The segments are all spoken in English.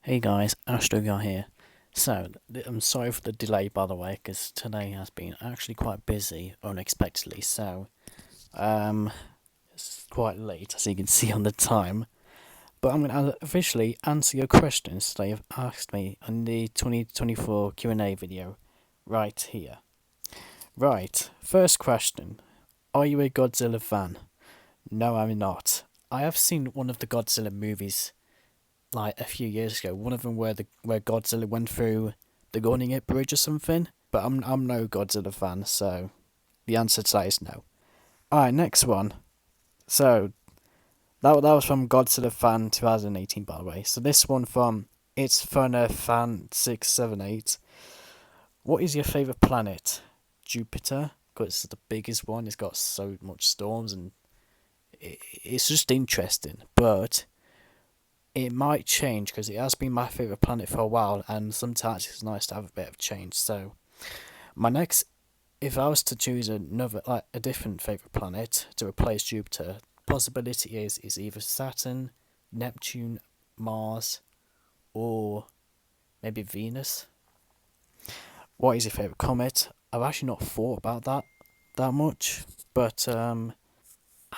Hey guys, AstroGuy here. So, I'm sorry for the delay by the way, because today has been actually quite busy unexpectedly, so, it's quite late as you can see on the time. But I'm going to officially answer your questions that you've asked me in the 2024 Q&A video right here. Right, first question. Are you a Godzilla fan? No, I'm not. I have seen one of the Godzilla movies like a few years ago. One of them where Godzilla went through the Golden Gate Bridge or something. But I'm no Godzilla fan, so the answer to that is no. Alright, next one. So that was from Godzilla Fan 2018, by the way. So this one from It's Funner Fan 678. What is your favourite planet? Jupiter, because it's the biggest one. It's got so much storms and it's just interesting. But it might change because it has been my favourite planet for a while, and sometimes it's nice to have a bit of change. So, my next, if I was to choose a different favourite planet to replace Jupiter, possibility is either Saturn, Neptune, Mars, or maybe Venus. What is your favourite comet? I've actually not thought about that much, but I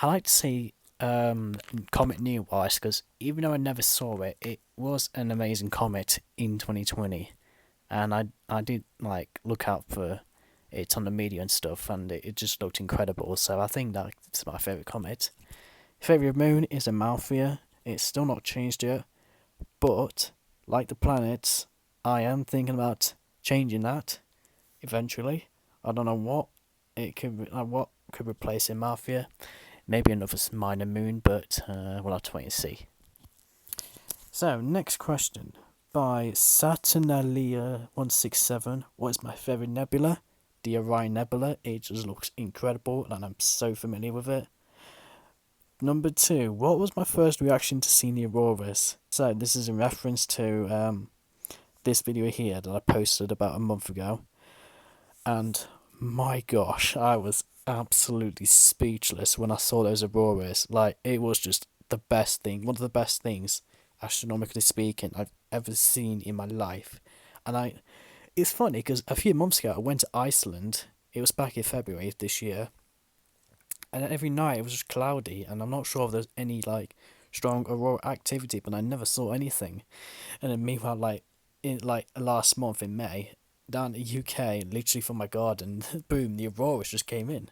like to say Comet Neowise because even though I never saw it, it was an amazing comet in 2020, and I did like look out for it on the media and stuff, and it just looked incredible. So I think that's my favorite comet. Favorite moon is Amalthea. It's still not changed yet, but like the planets, I am thinking about changing that eventually. I don't know what it could what could replace Amalthea. Maybe another minor moon, but we'll have to wait and see. So, next question by Saturnalia167. What is my favourite nebula? The Orion Nebula. It just looks incredible, and I'm so familiar with it. Number 2. What was my first reaction to seeing the auroras? So, this is in reference to this video here that I posted about a month ago. And my gosh, I was absolutely speechless when I saw those auroras. Like, it was just the best thing, one of the best things, astronomically speaking, I've ever seen in my life. And it's funny because a few months ago I went to Iceland. It was back in February of this year, and every night it was just cloudy, and I'm not sure if there's any like strong aurora activity, but I never saw anything. And then meanwhile, in last month in May, down in the UK, literally from my garden, boom, the auroras just came in.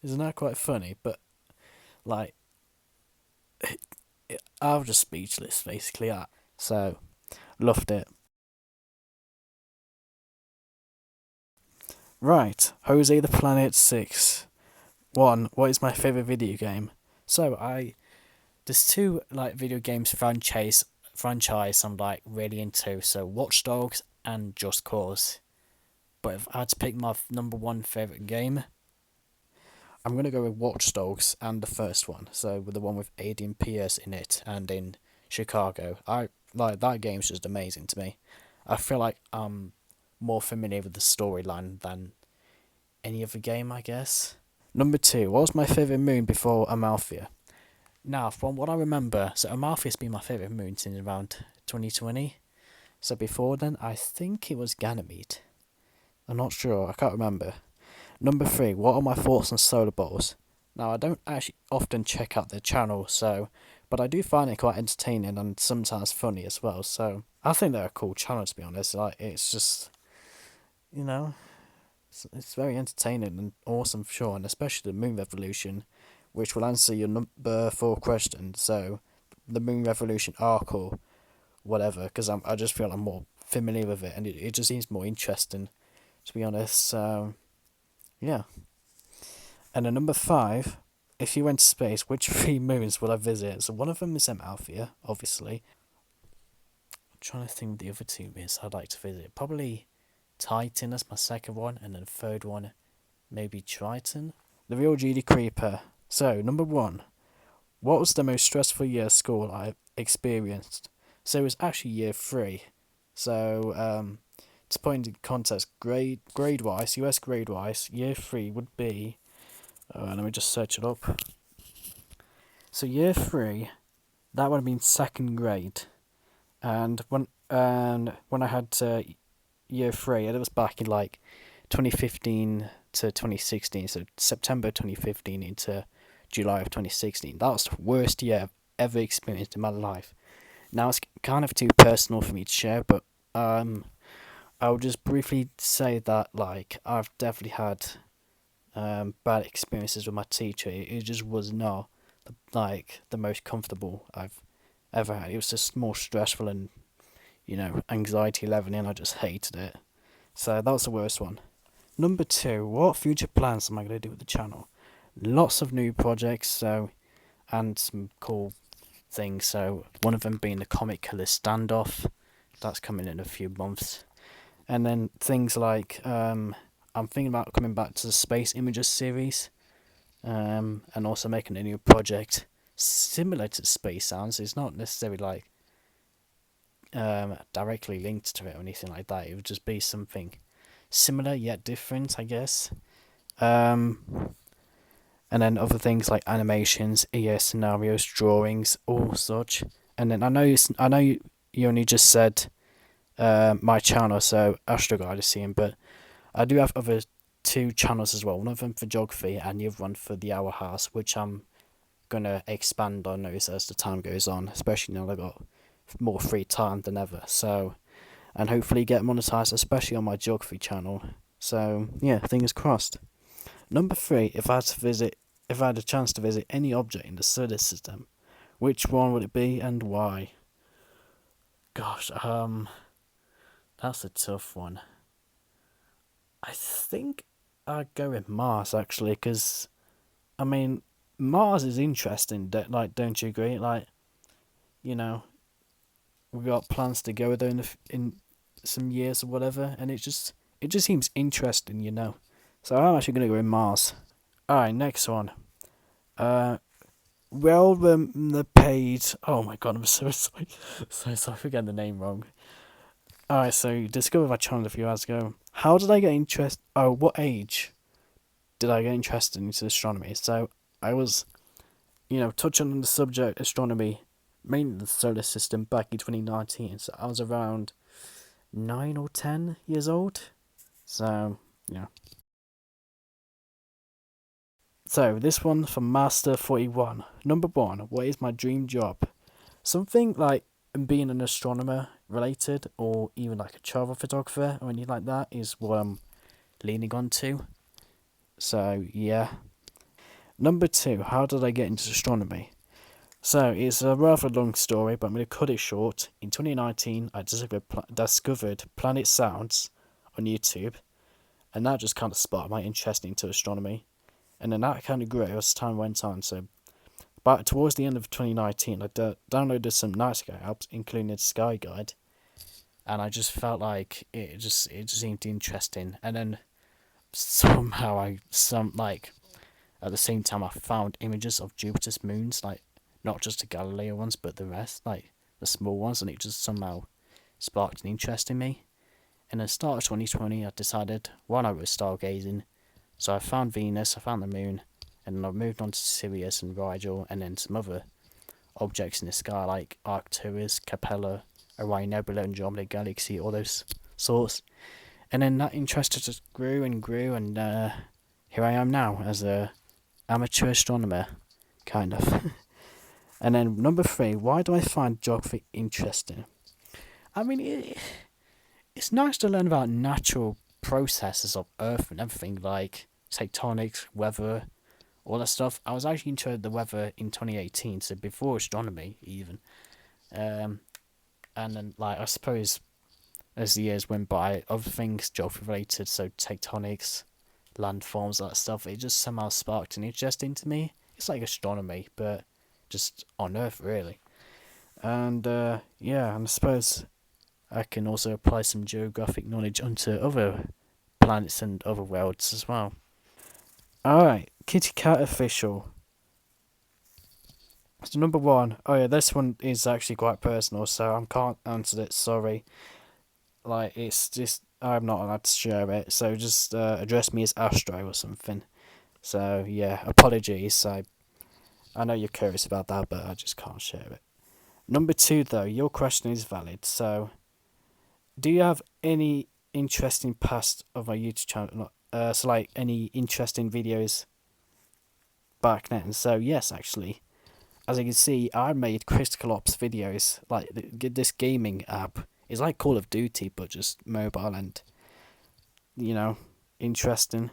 Isn't that quite funny? But like, I was just speechless, basically. So loved it. Right, Jose the Planet 6. 1. What is my favourite video game? So there's two like video games franchise I'm like really into. So Watch Dogs and Just Cause. But if I had to pick my number one favourite game, I'm gonna go with Watch Dogs and the first one. So with the one with Adrian Pierce in it and in Chicago. I like that game's just amazing to me. I feel like I'm more familiar with the storyline than any other game, I guess. Number 2, what was my favourite moon before Amalthea? Now, from what I remember, so Amalthea's been my favourite moon since around 2020. So before then, I think it was Ganymede. I'm not sure, I can't remember. Number 3, what are my thoughts on solar balls? Now, I don't actually often check out their channel, but I do find it quite entertaining and sometimes funny as well. So I think they're a cool channel, to be honest. Like, it's just, you know, it's very entertaining and awesome for sure, and especially the moon revolution, which will answer your number 4 question. So the moon revolution arc or whatever, because I just feel I'm more familiar with it, and it just seems more interesting, to be honest. So yeah. And then number 5, if you went to space, which 3 moons would I visit? So one of them is Amalthea, obviously. I'm trying to think of the other 2 moons I'd like to visit. Probably Titan as my second one, and then the third one, maybe Triton. The real GD Creeper. So, number 1, what was the most stressful year of school I experienced? So it was actually year 3. So, to put into context, grade wise, US grade wise, year 3 would be. Let me just search it up. So year 3, that would have been second grade, And when I had year three, and it was back in like 2015 to 2016, so September 2015 into July of 2016. That was the worst year I've ever experienced in my life. Now it's kind of too personal for me to share, but I'll just briefly say that like I've definitely had bad experiences with my teacher. It just was not like the most comfortable I've ever had. It was just more stressful and anxiety level, and I just hated it. So that was the worst one. Number two, what future plans am I going to do with the channel? Lots of new projects, and some cool things. So one of them being the Comet Killer standoff. That's coming in a few months. And then things like I'm thinking about coming back to the Space Images series, and also making a new project similar to Space Sounds. It's not necessarily like directly linked to it or anything like that. It would just be something similar yet different, I guess. And then other things like animations, ES scenarios, drawings, all such. And then I know you only just said my channel, so AstroGuy to see him, but I do have other two channels as well. One of them for geography and the other one for the Hour House, which I'm gonna expand on those as the time goes on, especially now I've got more free time than ever. So, and hopefully get monetized, especially on my geography channel. So yeah, fingers crossed. Number three, if I had a chance to visit any object in the solar system, which one would it be and why? Gosh, that's a tough one. I think I'd go with Mars actually, because I mean, Mars is interesting. Don't you agree? Like, you know, we got plans to go there in some years or whatever, and it just seems interesting. So I'm actually gonna go with Mars. All right, next one. Uh, well, the paid. Oh my god, I'm so sorry, so sorry for getting the name wrong. All right, so you discovered my channel a few hours ago. How did I get interest? Oh, what age did I get interested into astronomy? So I was, touching on the subject astronomy, mainly the solar system, back in 2019. So I was around 9 or 10 years old. So yeah. So this one from Master 41. Number one, what is my dream job? Something like being an astronomer related, or even like a travel photographer or anything like that, is what I'm leaning on to. So yeah. Number two, how did I get into astronomy? So it's a rather long story, but I'm going to cut it short. In 2019, I discovered Planet Sounds on YouTube, and that just kind of sparked my interest into astronomy. And then that kind of grew as time went on. So, but towards the end of 2019, I downloaded some nice guy apps, including the Sky Guide, and I just felt like it just seemed interesting. And then somehow at the same time I found images of Jupiter's moons, like not just the Galileo ones, but the rest, like the small ones, and it just somehow sparked an interest in me. And at the start of 2020, I decided why not go stargazing. So I found Venus, I found the moon, and then I moved on to Sirius and Rigel, and then some other objects in the sky like Arcturus, Capella, Orion Nebula, Andromeda Galaxy, all those sorts. And then that interest just grew and grew, and here I am now as a amateur astronomer, kind of. And then number three, why do I find geography interesting? I mean, it's nice to learn about natural processes of Earth and everything, like tectonics, weather, all that stuff. I was actually into the weather in 2018, so before astronomy even. And then, like, I suppose as the years went by, other things geography related, so tectonics, landforms, all that stuff, it just somehow sparked an interest into me. It's like astronomy, but just on Earth, really. And yeah, and I suppose I can also apply some geographic knowledge onto other planets and other worlds as well. Alright, Kitty Cat Official. So number one, oh yeah, this one is actually quite personal, so I can't answer it, sorry. Like, it's just, I'm not allowed to share it, so just address me as Astro or something. So yeah, apologies, I know you're curious about that, but I just can't share it. Number two, though, your question is valid. So, do you have any interesting past of our YouTube channel? So like any interesting videos back then? So yes, actually, as you can see, I made Critical Ops videos. Like this gaming app is like Call of Duty, but just mobile and interesting.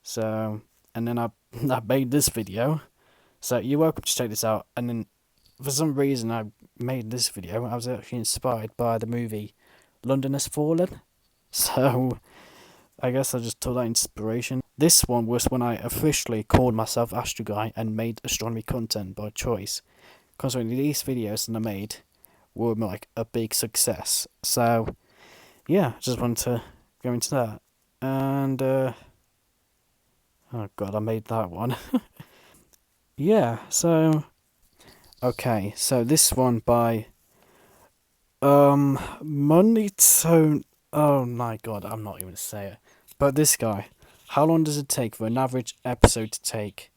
So and then I I made this video. So you're welcome to check this out. And then for some reason I made this video. I was actually inspired by the movie London Has Fallen. So I guess I just took that inspiration. This one was when I officially called myself AstroGuy and made astronomy content by choice. Consequently, these videos that I made were like a big success. So yeah, just wanted to go into that. And oh god, I made that one. Yeah, so okay, so this one by Monotone. Oh my god, I'm not even gonna say it. But this guy, how long does it take for an average episode to take?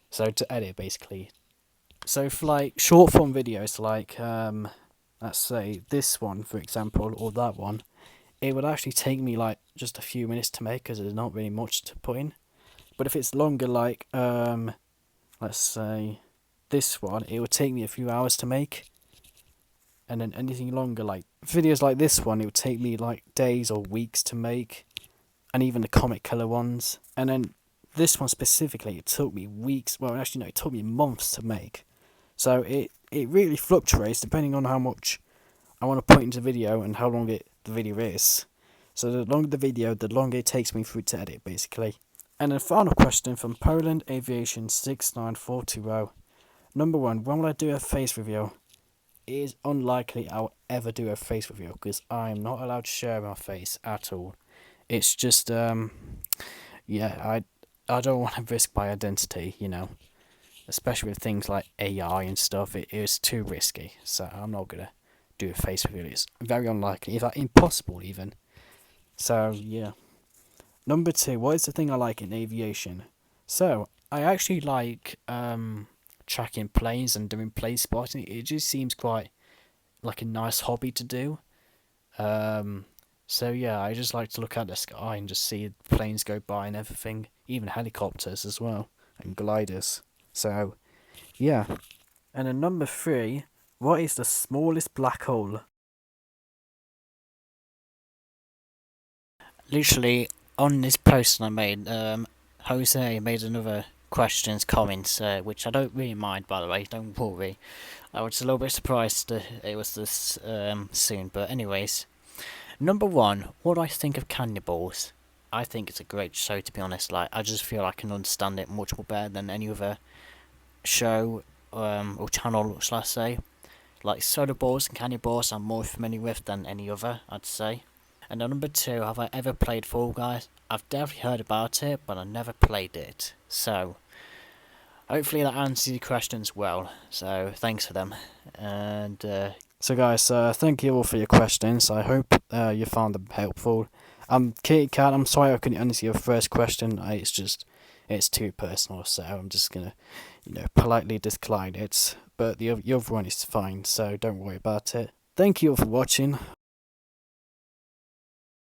So to edit, basically. So for like short form videos, like let's say this one, for example, or that one, it would actually take me like just a few minutes to make because there's not really much to put in. But if it's longer, like let's say this one, it would take me a few hours to make. And then anything longer, like videos like this one, it would take me like days or weeks to make. And even the comic color ones. And then this one specifically, it took me weeks. Well, actually, no, it took me months to make. So it really fluctuates depending on how much I want to put into the video and how long the video is. So the longer the video, the longer it takes me through to edit, basically. And then final question from Poland Aviation 69420. Number one, when will I do a face reveal? It is unlikely I'll ever do a face reveal because I'm not allowed to share my face at all. It's just yeah, I don't want to risk my identity, especially with things like AI and stuff. It is too risky, so I'm not gonna do a face reveal. It's very unlikely, if not impossible even. So yeah. Number two, what is the thing I like in aviation? So I actually like tracking planes and doing plane spotting. It just seems quite like a nice hobby to do. So yeah, I just like to look at the sky and just see planes go by and everything, even helicopters as well, and gliders. So yeah. And then number three, what is the smallest black hole? Literally on this post I made, Jose made another questions comments, which I don't really mind, by the way. Don't worry. I was a little bit surprised that it was this soon, but anyways. Number one, what do I think of Cannibals? I think it's a great show, to be honest. Like, I just feel I can understand it much more better than any other show or channel, shall I say. Like, Soda Balls and Cannibals I'm more familiar with than any other, I'd say. And then number two, have I ever played Fall Guys? I've definitely heard about it, but I never played it. So, hopefully that answers your questions well. So, thanks for them. And so guys, thank you all for your questions. I hope you found them helpful. Kitty Cat, I'm sorry I couldn't answer your first question. It's too personal, so I'm just gonna, politely decline it. But the other one is fine, so don't worry about it. Thank you all for watching.